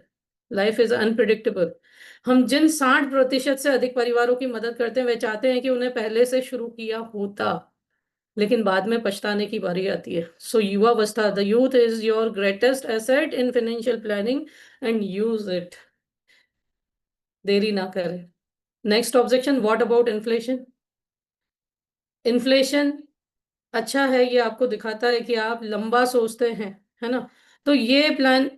लाइफ इज अनप्रिडिक्टेबल। हम जिन 60% से अधिक परिवारों की मदद करते हैं, वे चाहते हैं कि उन्हें पहले से शुरू किया होता, लेकिन बाद में पछताने की बारी आती है। सो युवावस्था, the youth is your greatest asset in financial planning, and use it, देरी ना करें। Next objection, what about inflation, inflation अच्छा है, ये आपको दिखाता है कि आप लंबा सोचते हैं, है ना। तो ये प्लान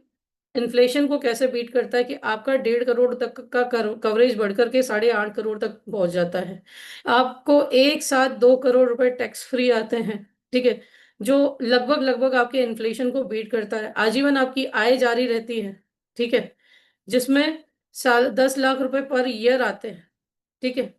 इन्फ्लेशन को कैसे बीट करता है कि आपका 1.5 करोड़ तक का कवरेज बढ़कर के 8.5 करोड़ तक पहुंच जाता है। आपको एक साथ 2 करोड़ रुपए टैक्स फ्री आते हैं। ठीक है। जो लगभग लगभग आपके इन्फ्लेशन को बीट करता है, आजीवन आपकी आय जारी रहती है। ठीक है। जिसमें साल 10 लाख रुपए पर ईयर आते हैं। ठीक है।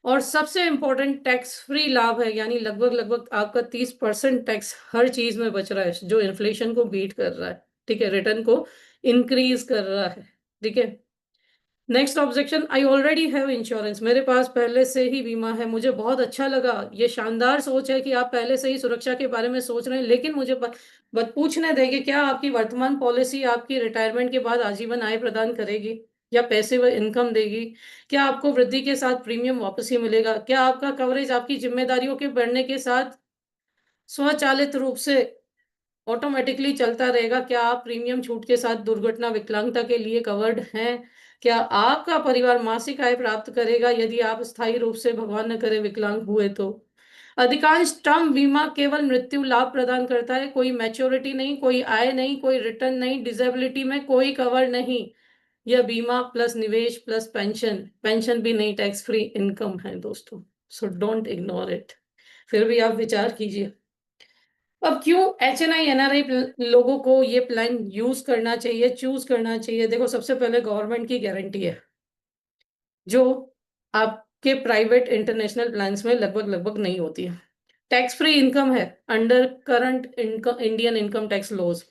और सबसे इंपॉर्टेंट टैक्स फ्री लाभ है, यानी लगभग लगभग आपका 30% टैक्स हर चीज में बच रहा है, जो इन्फ्लेशन को बीट कर रहा है। ठीक है। रिटर्न को इंक्रीज कर रहा है। ठीक है। Next objection, I already have insurance, मेरे पास पहले से ही बीमा है। मुझे बहुत अच्छा लगा, ये शानदार सोच है कि आप पहले से ही सुरक्षा के बारे में सोच रहे हैं, लेकिन मुझे पूछने देंगे, क्या आपकी वर्तमान पॉलिसी आपकी रिटायरमेंट के बाद आजीवन आय प्रदान करेगी या पैसे व इनकम देगी? क्या आपको वृद्धि के साथ प्रीमियम वापसी मिलेगा? क्या आपका कवरेज आपकी जिम्मेदारियों के बढ़ने के साथ स्वचालित रूप से ऑटोमेटिकली चलता रहेगा? क्या आप प्रीमियम छूट के साथ दुर्घटना विकलांगता के लिए कवर्ड हैं? क्या आपका परिवार मासिक आय प्राप्त करेगा यदि आप स्थायी रूप से, भगवान न करे, विकलांग हुए तो? अधिकांश टर्म बीमा केवल मृत्यु लाभ प्रदान करता है, कोई मैच्योरिटी नहीं, कोई आय नहीं, कोई रिटर्न नहीं, डिसेबिलिटी में कोई कवर नहीं। यह बीमा प्लस निवेश प्लस पेंशन, पेंशन भी नहीं, टैक्स फ्री इनकम है दोस्तों। So don't ignore it. फिर भी आप विचार कीजिए, अब क्यों HNI NRI लोगों को ये प्लान यूज करना चाहिए, चूज करना चाहिए? देखो, सबसे पहले गवर्नमेंट की गारंटी है, जो आपके प्राइवेट इंटरनेशनल प्लान्स में लगभग लगभग नहीं होती है। टैक्स फ्री इनकम है under current income, Indian income tax laws.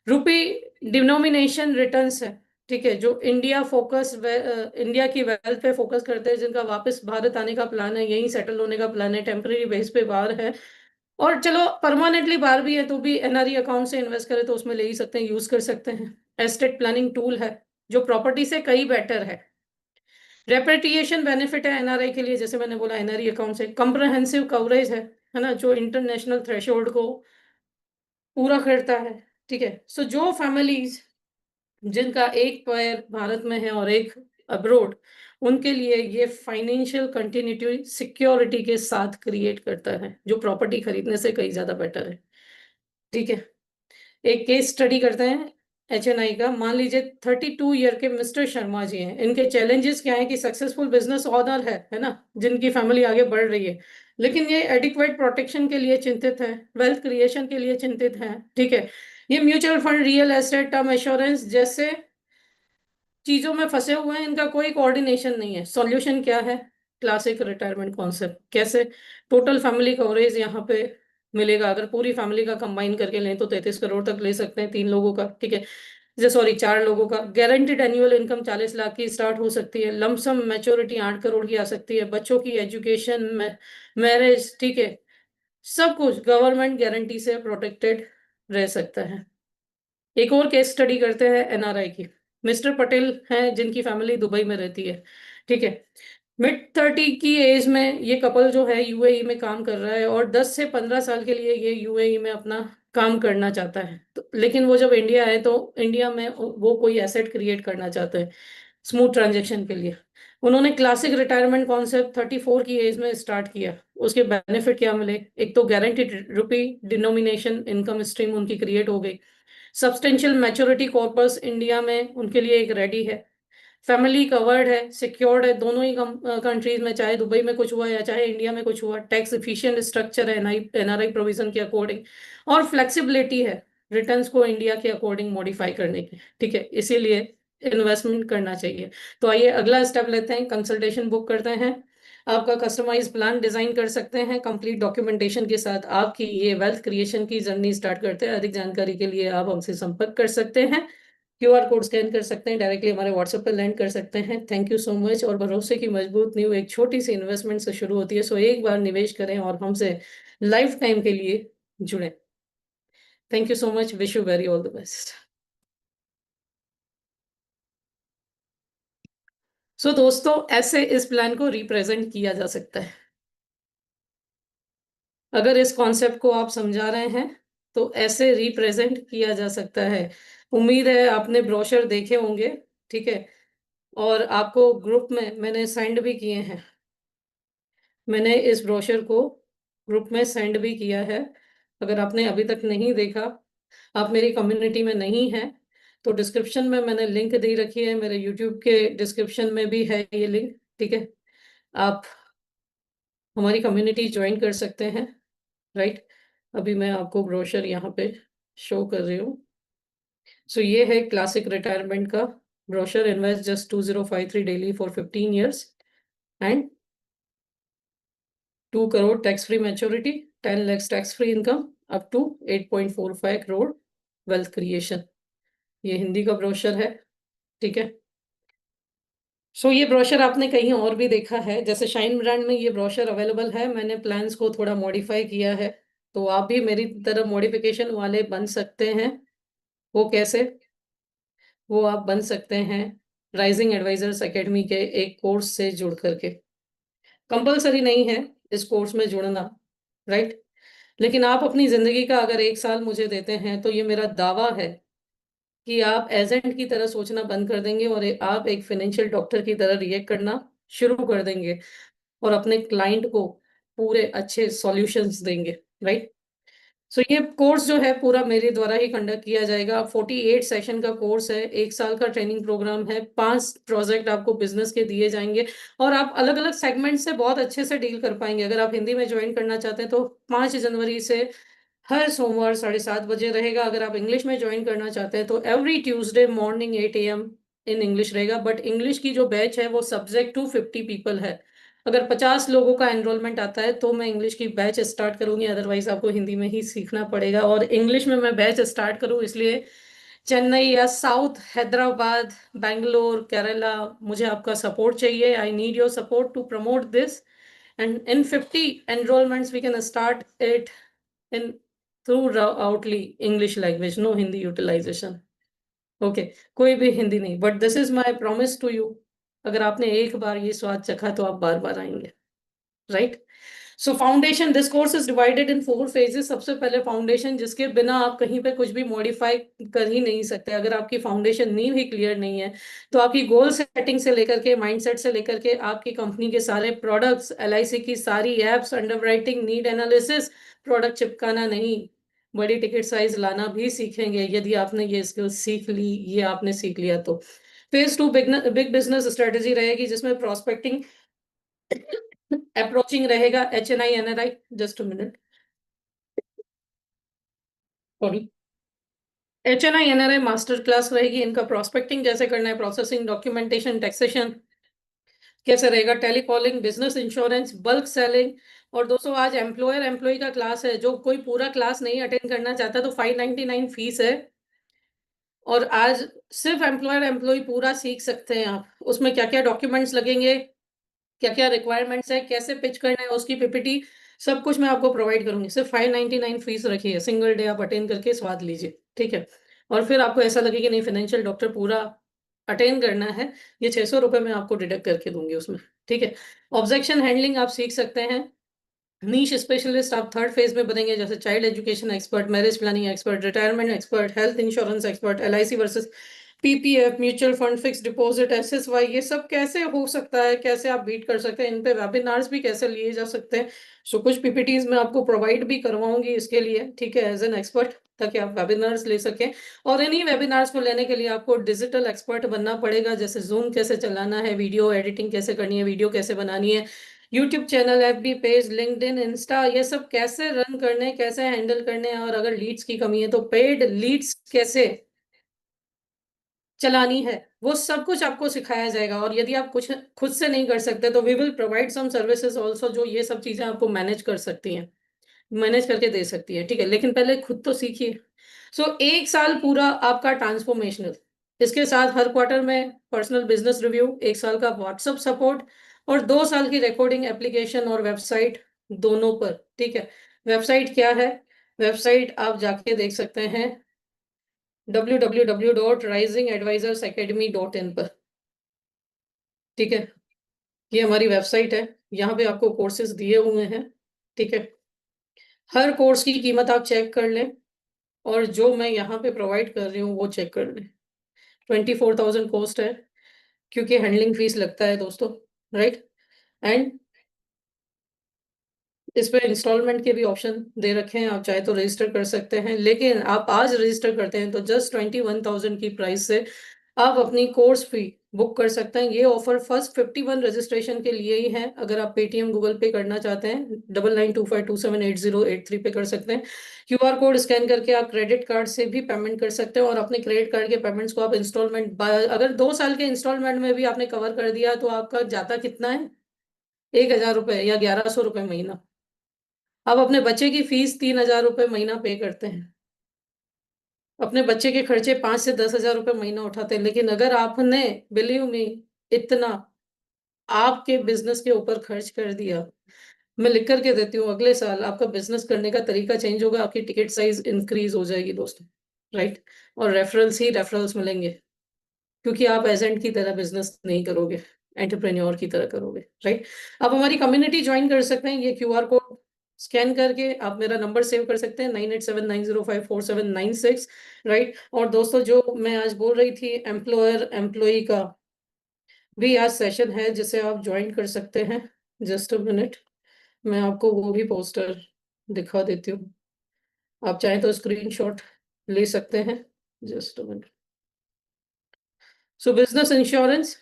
Rupee denomination returns है। ठीक है। जो इंडिया फोकस, इंडिया की वेल्थ पे फोकस करते हैं, जिनका वापस भारत आने का प्लान है, यहीं सेटल होने का प्लान है, टेम्परेरी बेस पे बाहर है, और चलो परमानेंटली बाहर भी है तो भी NRE अकाउंट से इन्वेस्ट करें तो उसमें ले ही सकते हैं, यूज कर सकते हैं। एस्टेट प्लानिंग टूल है, जो प्रॉपर्टी से कई बेटर है। रेपेट्रिएशन बेनिफिट है NRI के लिए, जैसे मैंने बोला, NRE अकाउंट से कम्प्रहेंसिव कवरेज है ना, जो इंटरनेशनल थ्रेशोल्ड को पूरा करता है। ठीक है। सो जो फैमिलीज जिनका एक पैर भारत में है और एक अब्रोड, उनके लिए ये फाइनेंशियल कंटिन्यूटी सिक्योरिटी के साथ क्रिएट करता है, जो प्रॉपर्टी खरीदने से कहीं ज्यादा बेटर है। ठीक है। एक केस स्टडी करते हैं HNI का। मान लीजिए 32 ईयर के मिस्टर शर्मा जी हैं। इनके चैलेंजेस क्या है कि सक्सेसफुल बिजनेस ओनर है ना, जिनकी फैमिली आगे बढ़ रही है, लेकिन ये एडिक्वेट प्रोटेक्शन के लिए चिंतित है, वेल्थ क्रिएशन के लिए चिंतित है। ठीक है। ये mutual fund, real estate, term assurance जैसे चीजों में फंसे हुए हैं, इनका कोई कोऑर्डिनेशन नहीं है। सॉल्यूशन क्या है? Classic retirement concept. कैसे? टोटल फैमिली कवरेज यहाँ पे मिलेगा, अगर पूरी फैमिली का कंबाइन करके लें तो 33 करोड़ तक ले सकते हैं, 3 लोगों का। ठीक है। सॉरी, 4 लोगों का। गारंटीड एनुअल इनकम 40 लाख की स्टार्ट हो सकती है। लमसम मैच्योरिटी 8 करोड़ की आ सकती है। बच्चों की एजुकेशन, मैरिज, ठीक है, सब कुछ गवर्नमेंट गारंटी से प्रोटेक्टेड रह सकता है। एक और केस स्टडी करते हैं NRI की। मिस्टर पटेल हैं, जिनकी फैमिली दुबई में रहती है। ठीक है। मिड 30 की एज में ये कपल जो है UAE में काम कर रहा है, और 10 से 15 साल के लिए ये UAE में अपना काम करना चाहता है, तो लेकिन वो जब इंडिया है तो इंडिया में वो कोई एसेट क्रिएट करना चाहते हैं स्मूथ ट्रांजेक्शन के लिए। उन्होंने क्लासिक रिटायरमेंट कॉन्सेप्ट 34 की एज में स्टार्ट किया। उसके बेनिफिट क्या मिले? एक तो गारंटीड रुपी डिनोमिनेशन इनकम स्ट्रीम उनकी क्रिएट हो गई। सब्सटेंशियल मैच्योरिटी कॉर्पस इंडिया में उनके लिए एक रेडी है। फैमिली कवर्ड है, सिक्योर्ड है दोनों ही कंट्रीज में, चाहे दुबई में कुछ हुआ या चाहे इंडिया में कुछ हुआ। टैक्स इफिशिएंट स्ट्रक्चर है NRI प्रोविजन के अकॉर्डिंग, और फ्लेक्सिबिलिटी है रिटर्न्स को इंडिया के अकॉर्डिंग मॉडिफाई करने की। ठीक है। इसीलिए इन्वेस्टमेंट करना चाहिए। तो आइए अगला स्टेप लेते हैं, कंसल्टेशन बुक करते हैं। आपका कस्टमाइज प्लान डिजाइन कर सकते हैं कंप्लीट डॉक्यूमेंटेशन के साथ। आपकी ये वेल्थ क्रिएशन की जर्नी स्टार्ट करते हैं। अधिक जानकारी के लिए आप हमसे संपर्क कर सकते हैं। QR कोड स्कैन कर सकते हैं, डायरेक्टली हमारे WhatsApp पर लैंड कर सकते हैं। Thank you so much. और भरोसे की मजबूत नींव एक छोटी सी इन्वेस्टमेंट से शुरू होती है। सो एक बार निवेश करें और हमसे लाइफ टाइम के लिए जुड़ें। Thank you so much. Wish you very all the best. So दोस्तों, ऐसे इस प्लान को रिप्रेजेंट किया जा सकता है। अगर इस कॉन्सेप्ट को आप समझा रहे हैं तो ऐसे रिप्रेजेंट किया जा सकता है। उम्मीद है आपने ब्रोशर देखे होंगे। ठीक है। और आपको ग्रुप में मैंने सेंड भी किए हैं। मैंने इस ब्रोशर को ग्रुप में सेंड भी किया है। अगर आपने अभी तक नहीं देखा, आप मेरी कम्युनिटी में नहीं हैं, तो डिस्क्रिप्शन में मैंने लिंक दे रखी है, मेरे यूट्यूब के डिस्क्रिप्शन में भी है ये लिंक, ठीक है। आप हमारी कम्युनिटी ज्वाइन कर सकते हैं, राइट। अभी मैं आपको ब्रोशर यहाँ पे शो कर रही हूँ। सो ये है क्लासिक रिटायरमेंट का brochure, invest just 2053 daily for 15 years and 2 crore tax free maturity, 10 lakhs tax free income, up to 8.45 crore wealth creation. ये हिंदी का ब्रोशर है, ठीक है। सो ये ब्रोशर आपने कहीं और भी देखा है, जैसे शाइन ब्रांड में ये ब्रोशर अवेलेबल है, मैंने प्लान्स को थोड़ा मॉडिफाई किया है, तो आप भी मेरी तरह मॉडिफिकेशन वाले बन सकते हैं। वो कैसे? वो आप बन सकते हैं राइजिंग एडवाइजर्स एकेडमी के एक कोर्स से जुड़ करके। कंपलसरी नहीं है इस कोर्स में जुड़ना, राइट। लेकिन आप अपनी जिंदगी का अगर 1 साल मुझे देते हैं तो ये मेरा दावा है कि आप एजेंट की तरह सोचना बंद कर देंगे और आप एक फाइनेंशियल डॉक्टर की तरह रिएक्ट करना शुरू कर देंगे और अपने क्लाइंट को पूरे अच्छे सॉल्यूशंस देंगे, राइट। सो ये कोर्स जो है पूरा मेरे द्वारा ही कंडक्ट किया जाएगा। 48 सेशन का कोर्स है, 1 साल का ट्रेनिंग प्रोग्राम है, 5 प्रोजेक्ट आपको बिजनेस के दिए जाएंगे और आप अलग अलग सेगमेंट से बहुत अच्छे से डील कर पाएंगे। अगर आप हिंदी में ज्वाइन करना चाहते हैं तो 5 जनवरी से हर सोमवार 7:30 बजे रहेगा। अगर आप इंग्लिश में ज्वाइन करना चाहते हैं तो every Tuesday morning 8 AM in English रहेगा, बट इंग्लिश की जो बैच है वो सब्जेक्ट टू 50 पीपल है। अगर 50 लोगों का एनरोलमेंट आता है तो मैं इंग्लिश की बैच स्टार्ट करूंगी, अदरवाइज आपको हिंदी में ही सीखना पड़ेगा। और इंग्लिश में मैं बैच स्टार्ट करूं इसलिए चेन्नई या साउथ हैदराबाद, बैंगलोर, केरला, मुझे आपका सपोर्ट चाहिए। I need your support to promote this and in 50 enrollments we can start it in through utterly English language, no Hindi utilization, okay. कोई भी हिंदी नहीं, but this is my promise to you. अगर आपने एक बार ये स्वाद चखा तो आप बार बार आएंगे, right. So foundation, this course is divided in 4 phases। सबसे पहले फाउंडेशन, जिसके बिना आप कहीं पे कुछ भी मॉडिफाई कर ही नहीं सकते। अगर आपकी फाउंडेशन नींव ही क्लियर नहीं है तो आपकी गोल सेटिंग से लेकर के माइंडसेट से लेकर के आपकी कंपनी के सारे प्रोडक्ट्स, LIC की सारी apps, underwriting, need analysis, product चिपकाना नहीं, बड़ी टिकट साइज लाना भी सीखेंगे यदि आपने ये स्किल सीख ली, ये आपने सीख लिया तो। Phase 2 बिग बिजनेस स्ट्रेटेजी रहेगी जिसमें प्रोस्पेक्टिंग अप्रोचिंग रहेगा, HNI NRI, just a minute, sorry. HNI NRI master class रहेगी, इनका प्रोस्पेक्टिंग कैसे करना है, प्रोसेसिंग, डॉक्यूमेंटेशन, टैक्सेशन कैसे रहेगा, telecalling, business insurance, bulk selling. और दोस्तों आज एम्प्लॉयर एम्प्लॉय का क्लास है, जो कोई पूरा क्लास नहीं अटेंड करना चाहता तो 599 फीस है। और आज सिर्फ एम्प्लॉयर एम्प्लॉय पूरा सीख सकते हैं आप, उसमें क्या क्या डॉक्यूमेंट्स लगेंगे, क्या क्या रिक्वायरमेंट्स है, कैसे पिच करना है, उसकी PPT, सब कुछ मैं आपको प्रोवाइड करूंगी। सिर्फ 599 फीस रखी है, सिंगल डे आप अटेंड करके स्वाद लीजिए, ठीक है। और फिर आपको ऐसा लगे कि नहीं फाइनेंशियल डॉक्टर पूरा अटेंड करना है, ये 600 रुपये में आपको डिडक्ट करके दूंगी उसमें, ठीक है। ऑब्जेक्शन हैंडलिंग आप सीख सकते हैं। नीश स्पेशलिस्ट आप 3rd फेज में बनेंगे, जैसे child education expert, marriage planning expert, retirement expert, health insurance expert, LIC versus PPF, mutual fund, fix deposit, SSY, ये सब कैसे हो सकता है, कैसे आप बीट कर सकते हैं, इन पे वेबिनार्स भी कैसे लिए जा सकते हैं। सो कुछ PPTs मैं आपको प्रोवाइड भी करवाऊंगी इसके लिए, ठीक है, एज एन एक्सपर्ट, ताकि आप वेबिनार्स ले सकें। और इन्हीं वेबिनार्स को लेने के लिए आपको डिजिटल एक्सपर्ट बनना पड़ेगा, जैसे जूम कैसे चलाना है, वीडियो एडिटिंग कैसे करनी है, वीडियो कैसे बनानी है, YouTube channel, FB page, LinkedIn, Insta, ये सब कैसे रन करने, कैसे हैंडल करने हैं, और अगर लीड्स की कमी है तो पेड लीड्स कैसे चलानी है, वो सब कुछ आपको सिखाया जाएगा। और यदि आप कुछ खुद से नहीं कर सकते तो we will provide some services also, जो ये सब चीजें आपको मैनेज कर सकती हैं, मैनेज करके दे सकती है, ठीक है। लेकिन पहले खुद तो सीखिए। सो 1 साल पूरा आपका ट्रांसफॉर्मेशनल, इसके साथ हर क्वार्टर में पर्सनल बिजनेस रिव्यू, 1 साल का व्हाट्सएप सपोर्ट और 2 साल की रिकॉर्डिंग एप्लीकेशन और वेबसाइट दोनों पर, ठीक है। वेबसाइट क्या है? वेबसाइट आप जाके देख सकते हैं www.risingadvisorsacademy.in पर, ठीक है। ये हमारी वेबसाइट है, यहाँ पे आपको कोर्सेज दिए हुए हैं, ठीक है। हर कोर्स की कीमत आप चेक कर लें और जो मैं यहाँ पे प्रोवाइड कर रही हूँ वो चेक कर लें। 24,000 कॉस्ट है, क्योंकि हैंडलिंग फीस लगता है दोस्तों, राइट। एंड इस पे इंस्टॉलमेंट के भी ऑप्शन दे रखे हैं, आप चाहे तो रजिस्टर कर सकते हैं, लेकिन आप आज रजिस्टर करते हैं तो जस्ट 21,000 की प्राइस से आप अपनी कोर्स फी बुक कर सकते हैं। ये ऑफर फर्स्ट 51 रजिस्ट्रेशन के लिए ही है। अगर आप पेटीएम गूगल पे करना चाहते हैं 9925278083 पे कर सकते हैं। क्यूआर कोड स्कैन करके आप क्रेडिट कार्ड से भी पेमेंट कर सकते हैं, और अपने क्रेडिट कार्ड के पेमेंट्स को आप इंस्टॉलमेंट, अगर 2 साल के इंस्टॉलमेंट में भी आपने कवर कर दिया तो आपका जाता कितना है, 1,000 रुपये या 1,100 रुपये महीना। आप अपने बच्चे की फीस 3,000 रुपये महीना पे करते हैं, अपने बच्चे के खर्चे 5 से 10 हजार रुपये महीना उठाते हैं, लेकिन अगर आपने, बिलीव मी, इतना आपके बिजनेस के ऊपर खर्च कर दिया, मैं लिख करके देती हूँ, अगले साल आपका बिजनेस करने का तरीका चेंज होगा, आपकी टिकट साइज इंक्रीज हो जाएगी दोस्तों। राइट। और रेफरल्स ही रेफरल्स मिलेंगे, क्योंकि आप एजेंट की तरह बिजनेस नहीं करोगे, एंटरप्रेन्योर की तरह करोगे। राइट। आप हमारी कम्युनिटी ज्वाइन कर सकते हैं, ये क्यूआर कोड स्कैन करके आप मेरा नंबर सेव कर सकते हैं, 9879054796। राइट। और दोस्तों, जो मैं आज बोल रही थी एम्प्लॉयर एम्प्लॉई का भी आज सेशन है, जिसे आप ज्वाइन कर सकते हैं। जस्ट अ मिनट, मैं आपको वो भी पोस्टर दिखा देती हूँ, आप चाहें तो स्क्रीनशॉट ले सकते हैं। Just a minute. So business insurance,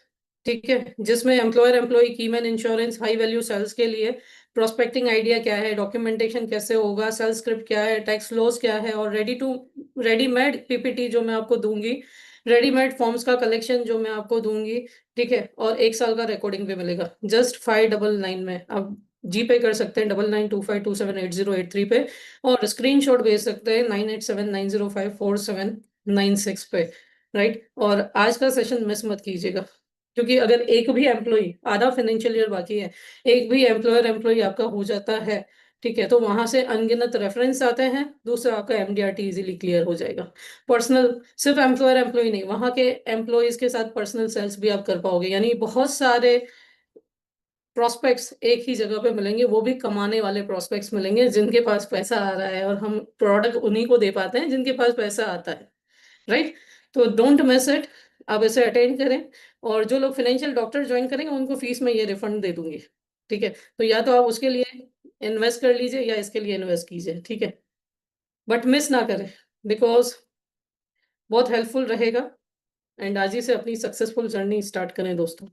ठीक है, जिसमें employer employee key man insurance high value sales के लिए प्रोस्पेक्टिंग आइडिया क्या है, डॉक्यूमेंटेशन कैसे होगा, सेल्स स्क्रिप्ट क्या है, टैक्स लॉस क्या है, और रेडीमेड पीपीटी जो मैं आपको दूंगी, रेडीमेड फॉर्म्स का कलेक्शन जो मैं आपको दूंगी, ठीक है, और 1 साल का रिकॉर्डिंग भी मिलेगा जस्ट 599 में। आप जी पे कर सकते हैं 9925278083 पे, और स्क्रीनशॉट भेज सकते हैं 9879054796 पे। राइट। और आज का सेशन मिस मत कीजिएगा, क्योंकि अगर एक भी एम्प्लॉय, आधा फाइनेंशियल ईयर बाकी है, एक भी एम्प्लॉयर एम्प्लॉय आपका हो जाता है, ठीक है, तो वहां से अनगिनत रेफरेंस आते हैं, दूसरा आपका एमडीआरटी इजीली क्लियर हो जाएगा। पर्सनल, सिर्फ एम्प्लॉयर एम्प्लॉय नहीं, वहां के एम्प्लॉयज के साथ पर्सनल सेल्स भी आप कर पाओगे, यानी बहुत सारे प्रोस्पेक्ट्स एक ही जगह पे मिलेंगे, वो भी कमाने वाले प्रोस्पेक्ट्स मिलेंगे, जिनके पास पैसा आ रहा है, और हम प्रोडक्ट उन्हीं को दे पाते हैं जिनके पास पैसा आता है। राइट। तो डोंट मिस इट, आप इसे अटेंड करें। और जो लोग फाइनेंशियल डॉक्टर ज्वाइन करेंगे उनको फीस में ये रिफंड दे दूंगी, ठीक है। तो या तो आप उसके लिए इन्वेस्ट कर लीजिए या इसके लिए इन्वेस्ट कीजिए, ठीक है, बट मिस ना करें, बिकॉज बहुत हेल्पफुल रहेगा। एंड आज ही से अपनी सक्सेसफुल जर्नी स्टार्ट करें दोस्तों।